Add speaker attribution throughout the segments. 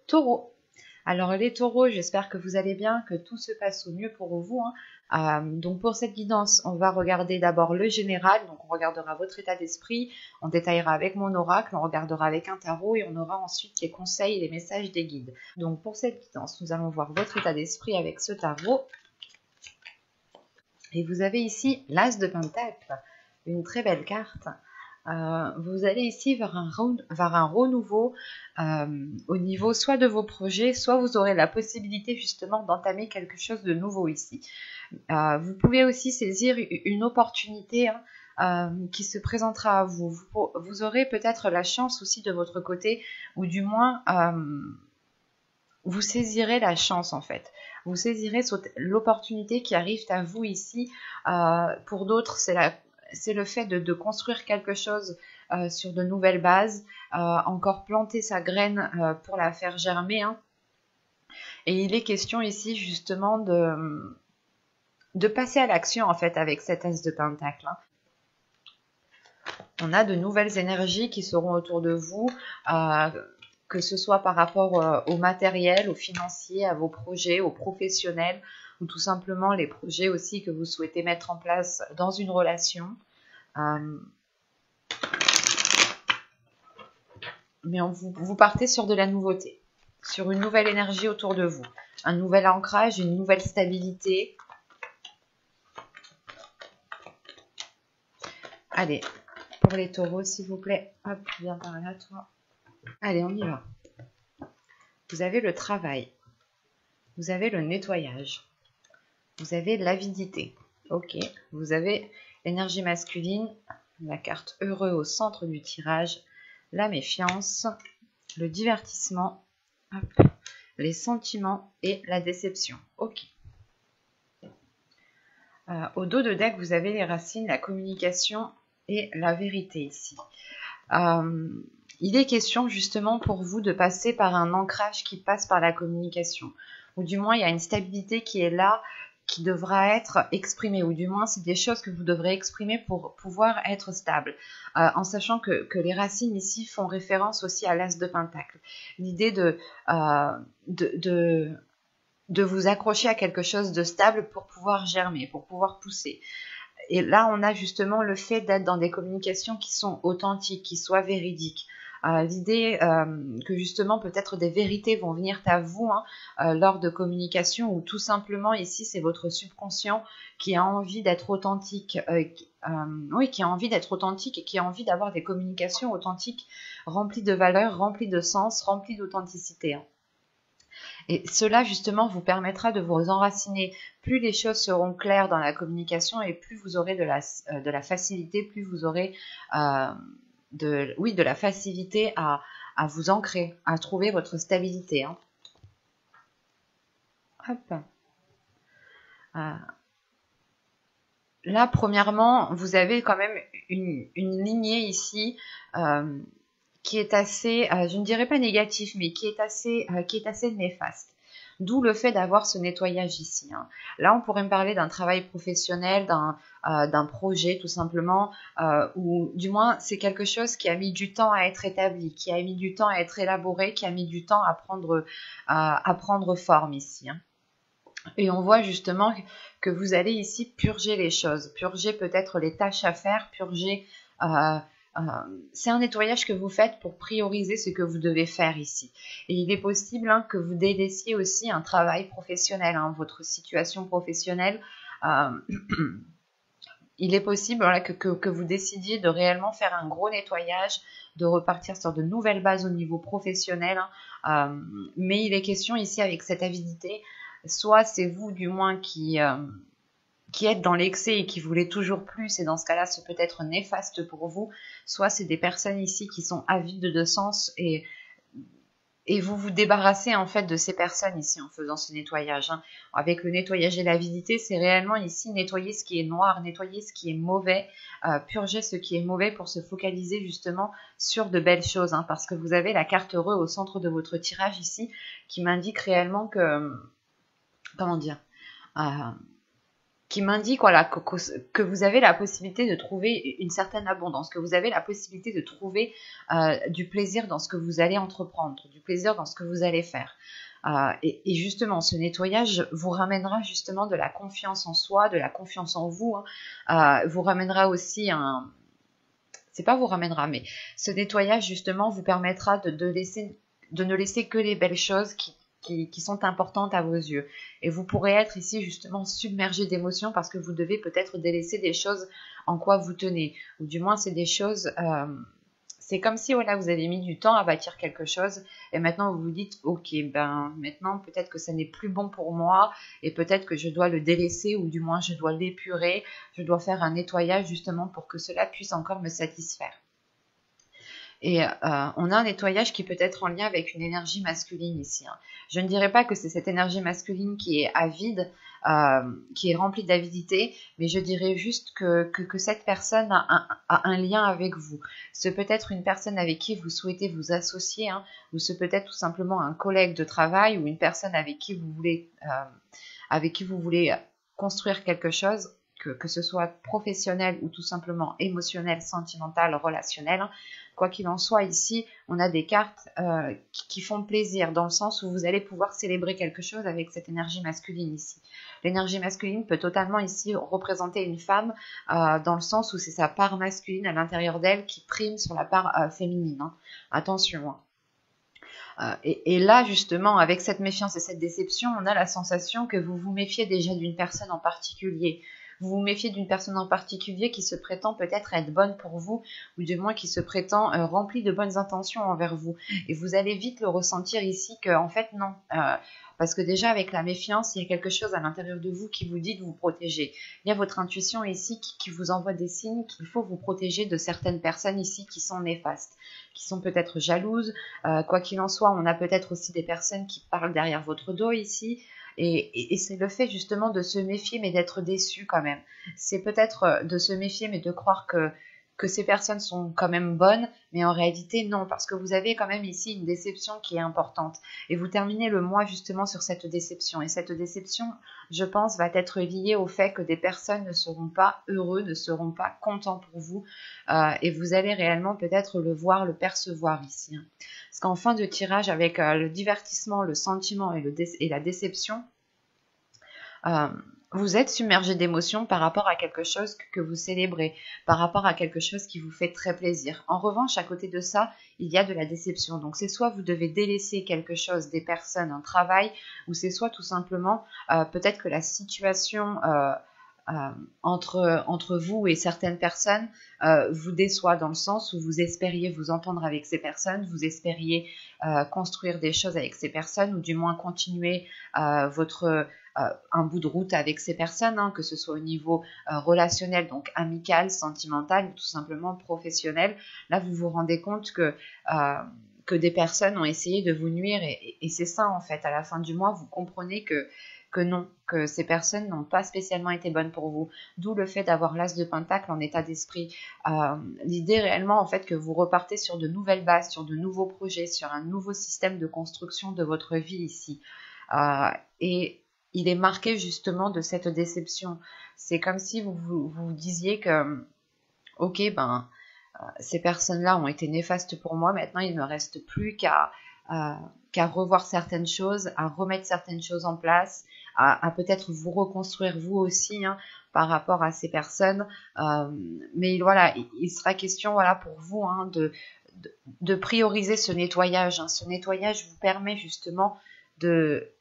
Speaker 1: Taureau. Alors les taureaux, j'espère que vous allez bien, que tout se passe au mieux pour vous, hein. Donc pour cette guidance, on va regarder d'abord le général, donc on regardera votre état d'esprit, on détaillera avec mon oracle, on regardera avec un tarot et on aura ensuite les conseils et les messages des guides. Donc pour cette guidance, nous allons voir votre état d'esprit avec ce tarot. Et vous avez ici l'As de Pentacle, une très belle carte. Vous allez ici vers un renouveau au niveau soit de vos projets, soit vous aurez la possibilité justement d'entamer quelque chose de nouveau ici. Vous pouvez aussi saisir une opportunité qui se présentera à vous. Vous aurez peut-être la chance aussi de votre côté, ou du moins vous saisirez la chance en fait. Vous saisirez l'opportunité qui arrive à vous ici. Pour d'autres, c'est le fait de construire quelque chose sur de nouvelles bases, encore planter sa graine pour la faire germer, hein. Et il est question ici justement de passer à l'action en fait avec cet As de Pentacle, hein. On a de nouvelles énergies qui seront autour de vous, que ce soit par rapport au matériel, au financier, à vos projets, aux professionnels, ou tout simplement les projets aussi que vous souhaitez mettre en place dans une relation. Mais vous partez sur de la nouveauté, sur une nouvelle énergie autour de vous, un nouvel ancrage, une nouvelle stabilité. Allez, pour les taureaux, s'il vous plaît. Hop, viens par là, toi. Allez, on y va. Vous avez le travail. Vous avez le nettoyage. Vous avez l'avidité. Ok. Vous avez l'énergie masculine, la carte heureux au centre du tirage, la méfiance, le divertissement, hop, les sentiments et la déception. Ok. Au dos de deck, vous avez les racines, la communication et la vérité ici. Il est question justement pour vous de passer par un ancrage qui passe par la communication. Ou du moins, il y a une stabilité qui est là, qui devra être exprimée. Ou du moins, c'est des choses que vous devrez exprimer pour pouvoir être stable. En sachant que les racines ici font référence aussi à l'As de Pentacle. L'idée de vous accrocher à quelque chose de stable pour pouvoir germer, pour pouvoir pousser. Et là, on a justement le fait d'être dans des communications qui sont authentiques, qui soient véridiques. L'idée que justement peut-être des vérités vont venir à vous lors de communication, ou tout simplement ici c'est votre subconscient qui a envie d'être authentique, qui a envie d'être authentique et qui a envie d'avoir des communications authentiques, remplies de valeurs, remplies de sens, remplies d'authenticité, hein. Et cela, justement, vous permettra de vous enraciner. Plus les choses seront claires dans la communication et plus vous aurez de la facilité, plus vous aurez de la facilité à vous ancrer, à trouver votre stabilité, hein. Hop. Là, premièrement, vous avez quand même une lignée ici qui est assez, je ne dirais pas négatif, mais qui est assez néfaste. D'où le fait d'avoir ce nettoyage ici, hein. Là, on pourrait me parler d'un travail professionnel, d'un projet tout simplement, ou du moins c'est quelque chose qui a mis du temps à être établi, qui a mis du temps à être élaboré, qui a mis du temps à prendre forme ici, hein. Et on voit justement que vous allez ici purger les choses, purger peut-être les tâches à faire, purger... c'est un nettoyage que vous faites pour prioriser ce que vous devez faire ici. Et il est possible que vous délaissiez aussi un travail professionnel, votre situation professionnelle. Il est possible que vous décidiez de réellement faire un gros nettoyage, de repartir sur de nouvelles bases au niveau professionnel. Mais il est question ici avec cette avidité, soit c'est vous du moins qui êtes dans l'excès et qui voulez toujours plus, et dans ce cas-là, c'est peut-être néfaste pour vous, soit c'est des personnes ici qui sont avides de sens et vous vous débarrassez en fait de ces personnes ici en faisant ce nettoyage, hein. Avec le nettoyage et l'avidité, c'est réellement ici nettoyer ce qui est noir, nettoyer ce qui est mauvais, purger ce qui est mauvais pour se focaliser justement sur de belles choses, hein, parce que vous avez la carte heureux au centre de votre tirage ici qui m'indique réellement que, comment dire, qui m'indique voilà, que vous avez la possibilité de trouver une certaine abondance, que vous avez la possibilité de trouver du plaisir dans ce que vous allez entreprendre, du plaisir dans ce que vous allez faire. Et justement, ce nettoyage vous ramènera justement de la confiance en soi, de la confiance en vous, hein. Vous ramènera aussi un... C'est pas vous ramènera, mais ce nettoyage justement vous permettra de ne laisser que les belles choses qui sont importantes à vos yeux. Et vous pourrez être ici justement submergé d'émotions parce que vous devez peut-être délaisser des choses en quoi vous tenez. Ou du moins, c'est des choses... c'est comme si voilà, vous avez mis du temps à bâtir quelque chose et maintenant vous vous dites ok, ben maintenant peut-être que ça n'est plus bon pour moi et peut-être que je dois le délaisser ou du moins je dois l'épurer, je dois faire un nettoyage justement pour que cela puisse encore me satisfaire. Et on a un nettoyage qui peut être en lien avec une énergie masculine ici, hein. Je ne dirais pas que c'est cette énergie masculine qui est avide, qui est remplie d'avidité, mais je dirais juste que cette personne a un lien avec vous. Ce peut être une personne avec qui vous souhaitez vous associer, hein, ou ce peut être tout simplement un collègue de travail ou une personne avec qui vous voulez construire quelque chose, que ce soit professionnel ou tout simplement émotionnel, sentimental, relationnel. Quoi qu'il en soit, ici, on a des cartes qui font plaisir, dans le sens où vous allez pouvoir célébrer quelque chose avec cette énergie masculine ici. L'énergie masculine peut totalement ici représenter une femme, dans le sens où c'est sa part masculine à l'intérieur d'elle qui prime sur la part féminine, hein. Attention, hein. Et là, justement, avec cette méfiance et cette déception, on a la sensation que vous vous méfiez déjà d'une personne en particulier. Vous vous méfiez d'une personne en particulier qui se prétend peut-être être bonne pour vous, ou du moins qui se prétend remplie de bonnes intentions envers vous. Et vous allez vite le ressentir ici que, en fait, non. Parce que déjà, avec la méfiance, il y a quelque chose à l'intérieur de vous qui vous dit de vous protéger. Il y a votre intuition ici qui vous envoie des signes qu'il faut vous protéger de certaines personnes ici qui sont néfastes, qui sont peut-être jalouses. Quoi qu'il en soit, on a peut-être aussi des personnes qui parlent derrière votre dos ici. Et c'est le fait justement de se méfier mais d'être déçu quand même. C'est peut-être de se méfier mais de croire que ces personnes sont quand même bonnes, mais en réalité non, parce que vous avez quand même ici une déception qui est importante. Et vous terminez le mois justement sur cette déception. Et cette déception, je pense, va être liée au fait que des personnes ne seront pas heureux, ne seront pas contents pour vous. Et vous allez réellement peut-être le voir, le percevoir ici, hein. Parce qu'en fin de tirage, avec le divertissement, le sentiment et la déception, vous êtes submergé d'émotions par rapport à quelque chose que vous célébrez, par rapport à quelque chose qui vous fait très plaisir. En revanche, à côté de ça, il y a de la déception. Donc c'est soit vous devez délaisser quelque chose, des personnes, un travail, ou c'est soit tout simplement peut-être que la situation entre vous et certaines personnes vous déçoit, dans le sens où vous espériez vous entendre avec ces personnes, vous espériez construire des choses avec ces personnes, ou du moins continuer un bout de route avec ces personnes, hein, que ce soit au niveau relationnel, donc amical, sentimental, ou tout simplement professionnel. Là, vous vous rendez compte que des personnes ont essayé de vous nuire, et c'est ça en fait. À la fin du mois, vous comprenez que non, que ces personnes n'ont pas spécialement été bonnes pour vous. D'où le fait d'avoir l'As de Pentacle en état d'esprit. L'idée réellement en fait que vous repartez sur de nouvelles bases, sur de nouveaux projets, sur un nouveau système de construction de votre vie ici. Et il est marqué justement de cette déception. C'est comme si vous disiez que ok, ben ces personnes-là ont été néfastes pour moi, maintenant il ne me reste plus qu'à revoir certaines choses, à remettre certaines choses en place, à peut-être vous reconstruire vous aussi, hein, par rapport à ces personnes. Mais voilà, il sera question voilà, pour vous, hein, de prioriser ce nettoyage, hein. Ce nettoyage vous permet justement de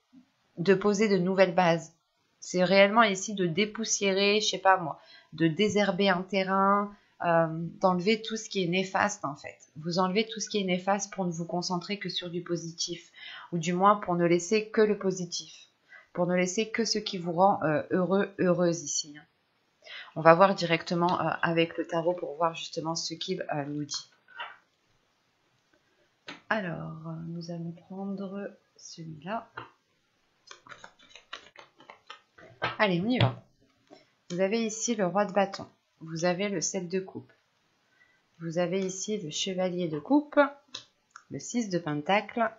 Speaker 1: poser de nouvelles bases. C'est réellement ici de dépoussiérer, je sais pas moi, de désherber un terrain, d'enlever tout ce qui est néfaste en fait. Vous enlevez tout ce qui est néfaste pour ne vous concentrer que sur du positif, ou du moins pour ne laisser que le positif, pour ne laisser que ce qui vous rend heureux, heureuse ici, hein. On va voir directement avec le tarot pour voir justement ce qu'il nous dit. Alors, nous allons prendre celui-là. Allez, on y va. Vous avez ici le roi de bâton. Vous avez le 7 de coupe. Vous avez ici le chevalier de coupe, le 6 de pentacle,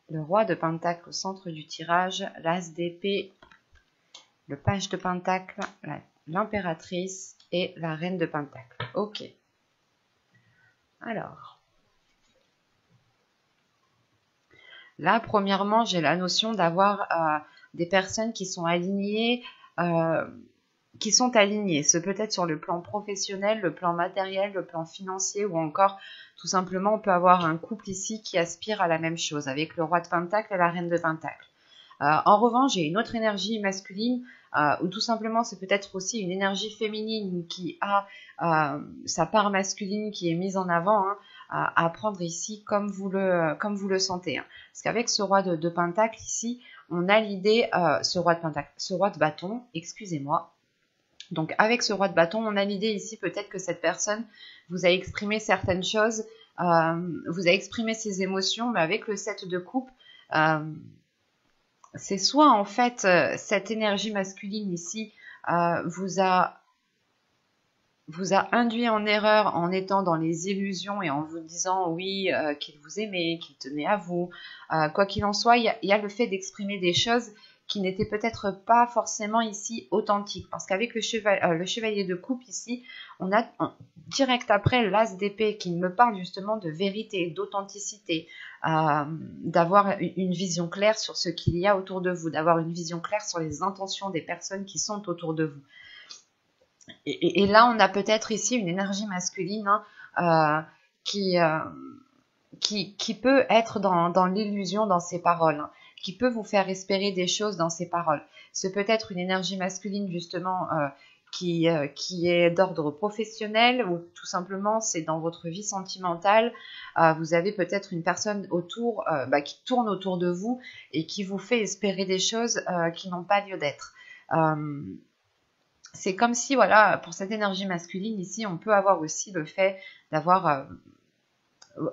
Speaker 1: le roi de pentacle au centre du tirage, l'as d'épée, le page de pentacle, l'impératrice et la reine de pentacle. Ok. Alors, là, premièrement, j'ai la notion d'avoir des personnes qui sont alignées, Ce peut être sur le plan professionnel, le plan matériel, le plan financier ou encore, tout simplement, on peut avoir un couple ici qui aspire à la même chose avec le roi de pentacle et la reine de pentacle. En revanche, j'ai une autre énergie masculine ou tout simplement c'est peut-être aussi une énergie féminine qui a sa part masculine qui est mise en avant à prendre ici comme vous le sentez. Parce qu'avec ce roi de pentacle ici, on a l'idée, ce roi de bâton, excusez-moi. Donc avec ce roi de bâton, on a l'idée ici peut-être que cette personne vous a exprimé certaines choses, vous a exprimé ses émotions, mais avec le 7 de coupe, c'est soit en fait cette énergie masculine ici vous a induit en erreur en étant dans les illusions et en vous disant oui qu'il vous aimait, qu'il tenait à vous. Quoi qu'il en soit, il y a le fait d'exprimer des choses qui n'étaient peut-être pas forcément ici authentiques. Parce qu'avec le chevalier de coupe ici, on a direct après l'as d'épée qui me parle justement de vérité, d'authenticité, d'avoir une vision claire sur ce qu'il y a autour de vous, d'avoir une vision claire sur les intentions des personnes qui sont autour de vous. Et là, on a peut-être ici une énergie masculine qui peut être dans l'illusion dans ses paroles, qui peut vous faire espérer des choses dans ses paroles. C'est peut-être une énergie masculine justement qui est d'ordre professionnel ou tout simplement c'est dans votre vie sentimentale. Vous avez peut-être une personne autour qui tourne autour de vous et qui vous fait espérer des choses qui n'ont pas lieu d'être. C'est comme si, voilà, pour cette énergie masculine, ici, on peut avoir aussi le fait d'avoir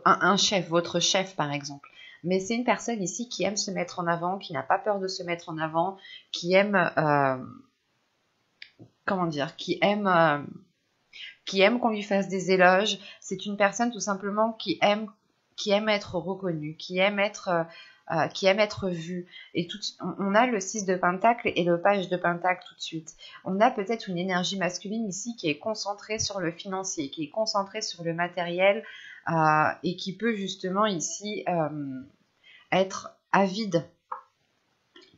Speaker 1: un chef, votre chef, par exemple. Mais c'est une personne ici qui aime se mettre en avant, qui n'a pas peur de se mettre en avant, qui aime, qui aime qu'on lui fasse des éloges. C'est une personne, tout simplement, qui aime être reconnue, qui aime être vue. Et on a le 6 de pentacle et le page de pentacle tout de suite. On a peut-être une énergie masculine ici qui est concentrée sur le financier, qui est concentrée sur le matériel et qui peut justement ici être avide.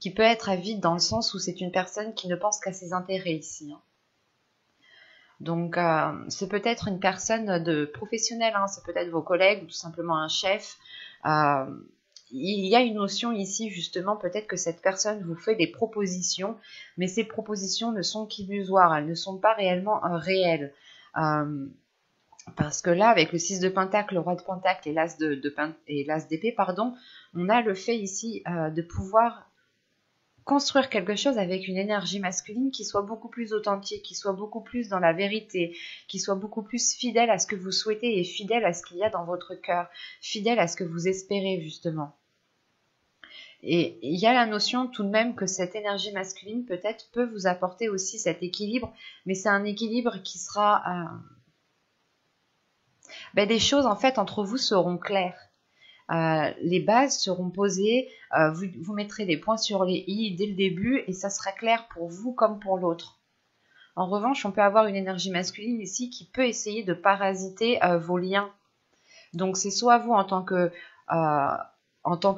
Speaker 1: Qui peut être avide dans le sens où c'est une personne qui ne pense qu'à ses intérêts ici. Donc, c'est peut-être une personne de professionnelle, c'est peut-être vos collègues ou tout simplement un chef. Il y a une notion ici, justement, peut-être que cette personne vous fait des propositions, mais ces propositions ne sont qu'illusoires, elles ne sont pas réellement réelles. Parce que là, avec le 6 de pentacle, le roi de pentacle et l'as d'épée, on a le fait ici de pouvoir construire quelque chose avec une énergie masculine qui soit beaucoup plus authentique, qui soit beaucoup plus dans la vérité, qui soit beaucoup plus fidèle à ce que vous souhaitez et fidèle à ce qu'il y a dans votre cœur, fidèle à ce que vous espérez justement. Et il y a la notion tout de même que cette énergie masculine peut-être peut vous apporter aussi cet équilibre, mais c'est un équilibre qui sera... des choses en fait entre vous seront claires. Les bases seront posées, vous mettrez des points sur les i dès le début et ça sera clair pour vous comme pour l'autre. En revanche, on peut avoir une énergie masculine ici qui peut essayer de parasiter vos liens. Donc c'est soit vous en tant que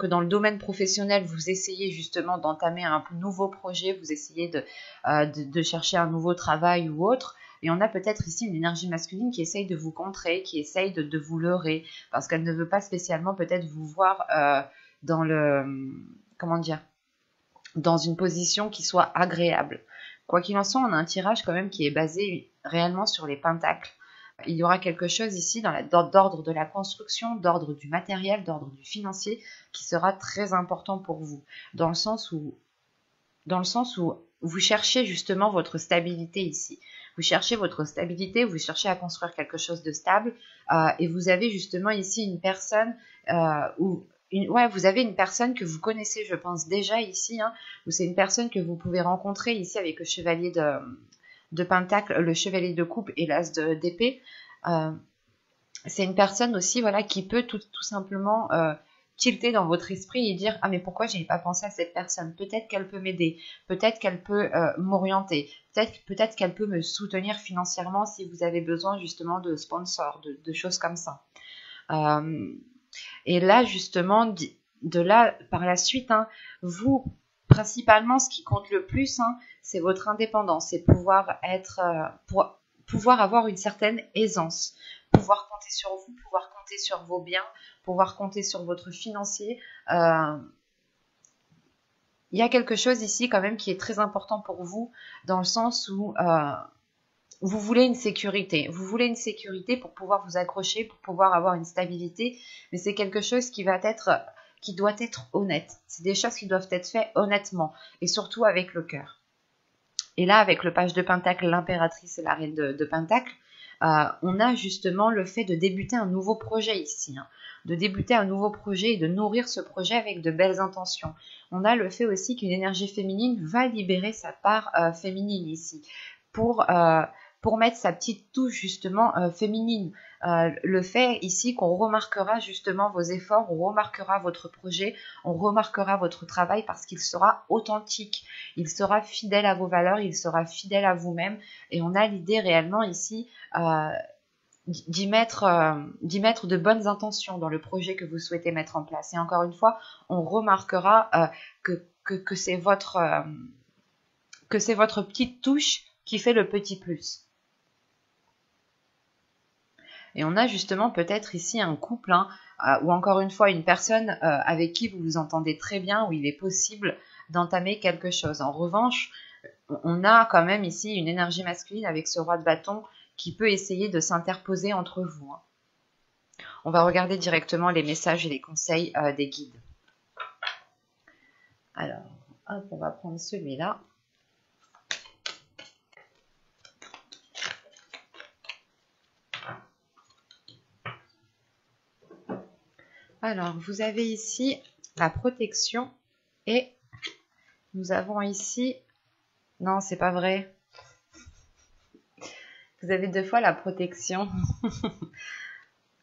Speaker 1: dans le domaine professionnel, vous essayez justement d'entamer un nouveau projet, vous essayez de chercher un nouveau travail ou autre. Et on a peut-être ici une énergie masculine qui essaye de vous contrer, qui essaye de vous leurrer, parce qu'elle ne veut pas spécialement peut-être vous voir dans dans une position qui soit agréable. Quoi qu'il en soit, on a un tirage quand même qui est basé réellement sur les pentacles. Il y aura quelque chose ici d'ordre de la construction, d'ordre du matériel, d'ordre du financier, qui sera très important pour vous, dans le sens où vous cherchez justement votre stabilité ici. Vous cherchez votre stabilité, vous cherchez à construire quelque chose de stable, et vous avez justement ici une personne vous avez une personne que vous connaissez, je pense déjà ici, ou c'est une personne que vous pouvez rencontrer ici avec le chevalier de pentacle, le chevalier de coupe et l'as d'épée. C'est une personne aussi, voilà, qui peut tout simplement tilter dans votre esprit et dire « Ah, mais pourquoi je n'ai pas pensé à cette personne? Peut-être qu'elle peut m'aider, peut-être qu'elle peut m'orienter, peut-être qu'elle peut me soutenir financièrement si vous avez besoin justement de sponsors, de choses comme ça. » Et là, justement, de là, par la suite, hein, vous, principalement, ce qui compte le plus, hein, c'est votre indépendance, c'est pouvoir pouvoir avoir une certaine aisance, pouvoir compter sur vous, pouvoir compter sur vos biens, pouvoir compter sur votre financier. Il y a quelque chose ici quand même qui est très important pour vous, dans le sens où vous voulez une sécurité. Vous voulez une sécurité pour pouvoir vous accrocher, pour pouvoir avoir une stabilité, mais c'est quelque chose qui doit être honnête. C'est des choses qui doivent être faites honnêtement et surtout avec le cœur. Et là, avec le page de Pentacle, l'impératrice et la reine de Pentacle, on a justement le fait de débuter un nouveau projet ici, hein, de débuter un nouveau projet et de nourrir ce projet avec de belles intentions. On a le fait aussi qu'une énergie féminine va libérer sa part féminine ici pour mettre sa petite touche justement féminine. Le fait ici qu'on remarquera justement vos efforts, on remarquera votre projet, on remarquera votre travail parce qu'il sera authentique, il sera fidèle à vos valeurs, il sera fidèle à vous-même et on a l'idée réellement ici d'y mettre de bonnes intentions dans le projet que vous souhaitez mettre en place. Et encore une fois, on remarquera que c'est votre petite touche qui fait le petit plus. Et on a justement peut-être ici un couple, hein, ou encore une fois une personne avec qui vous vous entendez très bien, où il est possible d'entamer quelque chose. En revanche, on a quand même ici une énergie masculine avec ce roi de bâton qui peut essayer de s'interposer entre vous. Hein. On va regarder directement les messages et les conseils des guides. Alors, hop, on va prendre celui-là. Alors, vous avez ici la protection et nous avons ici... Non, c'est pas vrai. Vous avez 2 fois la protection.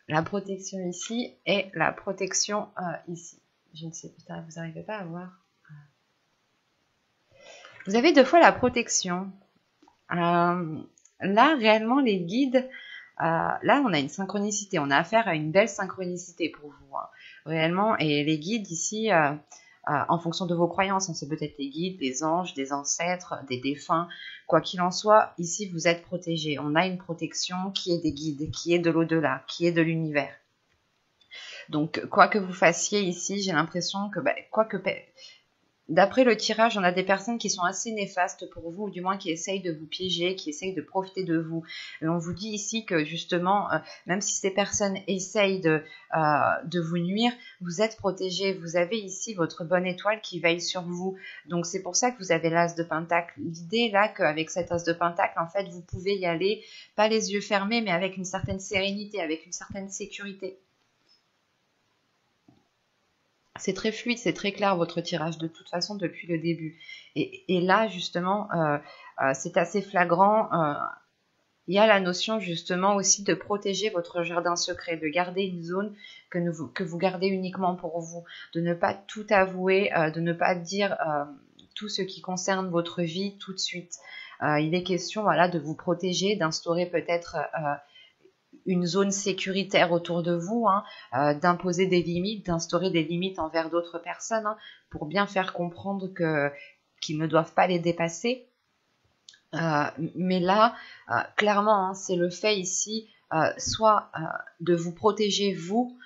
Speaker 1: La protection ici et la protection ici. Je ne sais pas, vous n'arrivez pas à voir. Vous avez 2 fois la protection. Là, réellement, les guides... là, on a une synchronicité. On a affaire à une belle synchronicité pour vous. Hein. Réellement, et les guides ici... en fonction de vos croyances, c'est peut-être les guides, les anges, des ancêtres, des défunts, quoi qu'il en soit, ici vous êtes protégés. On a une protection qui est des guides, qui est de l'au-delà, qui est de l'univers. Donc quoi que vous fassiez ici, j'ai l'impression que d'après le tirage, on a des personnes qui sont assez néfastes pour vous, ou du moins qui essayent de vous piéger, qui essayent de profiter de vous. Et on vous dit ici que justement, même si ces personnes essayent de vous nuire, vous êtes protégés. Vous avez ici votre bonne étoile qui veille sur vous. Donc c'est pour ça que vous avez l'as de Pentacle. L'idée là qu'avec cet as de Pentacle, en fait, vous pouvez y aller, pas les yeux fermés, mais avec une certaine sérénité, avec une certaine sécurité. C'est très fluide, c'est très clair votre tirage de toute façon depuis le début. Et là, justement, c'est assez flagrant. Il y a la notion justement aussi de protéger votre jardin secret, de garder une zone que vous gardez uniquement pour vous, de ne pas tout avouer, de ne pas dire tout ce qui concerne votre vie tout de suite. Il est question de vous protéger, d'instaurer peut-être... une zone sécuritaire autour de vous, hein, d'imposer des limites, d'instaurer des limites envers d'autres personnes, hein, pour bien faire comprendre qu'ils ne doivent pas les dépasser. Mais là, clairement, hein, c'est le fait ici, soit de vous protéger vous,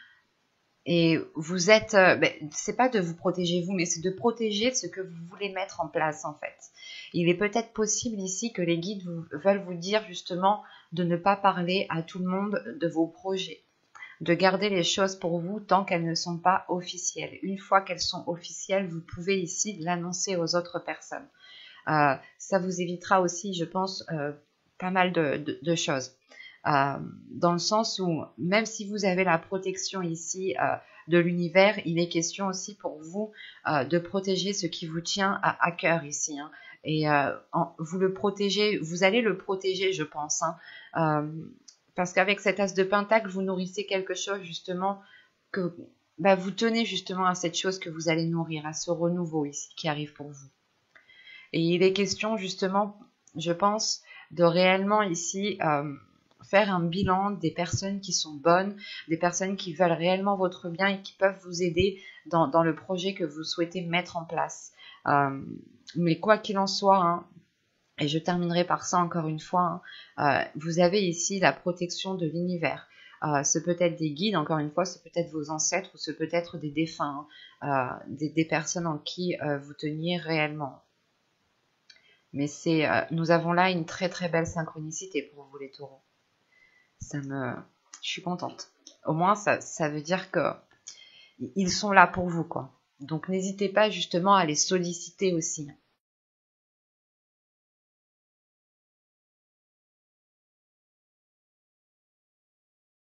Speaker 1: et vous êtes, c'est pas de vous protéger vous, mais c'est de protéger ce que vous voulez mettre en place en fait. Il est peut-être possible ici que les guides veulent vous dire justement de ne pas parler à tout le monde de vos projets, de garder les choses pour vous tant qu'elles ne sont pas officielles. Une fois qu'elles sont officielles, vous pouvez ici l'annoncer aux autres personnes. Ça vous évitera aussi, je pense, pas mal de choses. Dans le sens où, même si vous avez la protection ici de l'univers, il est question aussi pour vous de protéger ce qui vous tient à cœur ici. Hein. Et vous le protégez, vous allez le protéger, je pense. Hein. Parce qu'avec cet as de Pentacle, vous nourrissez quelque chose justement bah, vous tenez justement à cette chose que vous allez nourrir, à ce renouveau ici qui arrive pour vous. Et il est question justement, je pense, de réellement ici faire un bilan des personnes qui sont bonnes, des personnes qui veulent réellement votre bien et qui peuvent vous aider dans le projet que vous souhaitez mettre en place. Mais quoi qu'il en soit, hein, et je terminerai par ça encore une fois, hein, vous avez ici la protection de l'univers. Ce peut être des guides, encore une fois, ce peut être vos ancêtres, ou ce peut être des défunts, des personnes en qui vous teniez réellement. Mais nous avons là une très très belle synchronicité pour vous les taureaux. Je suis contente. Au moins, ça veut dire que ils sont là pour vous, quoi. Donc n'hésitez pas justement à les solliciter aussi.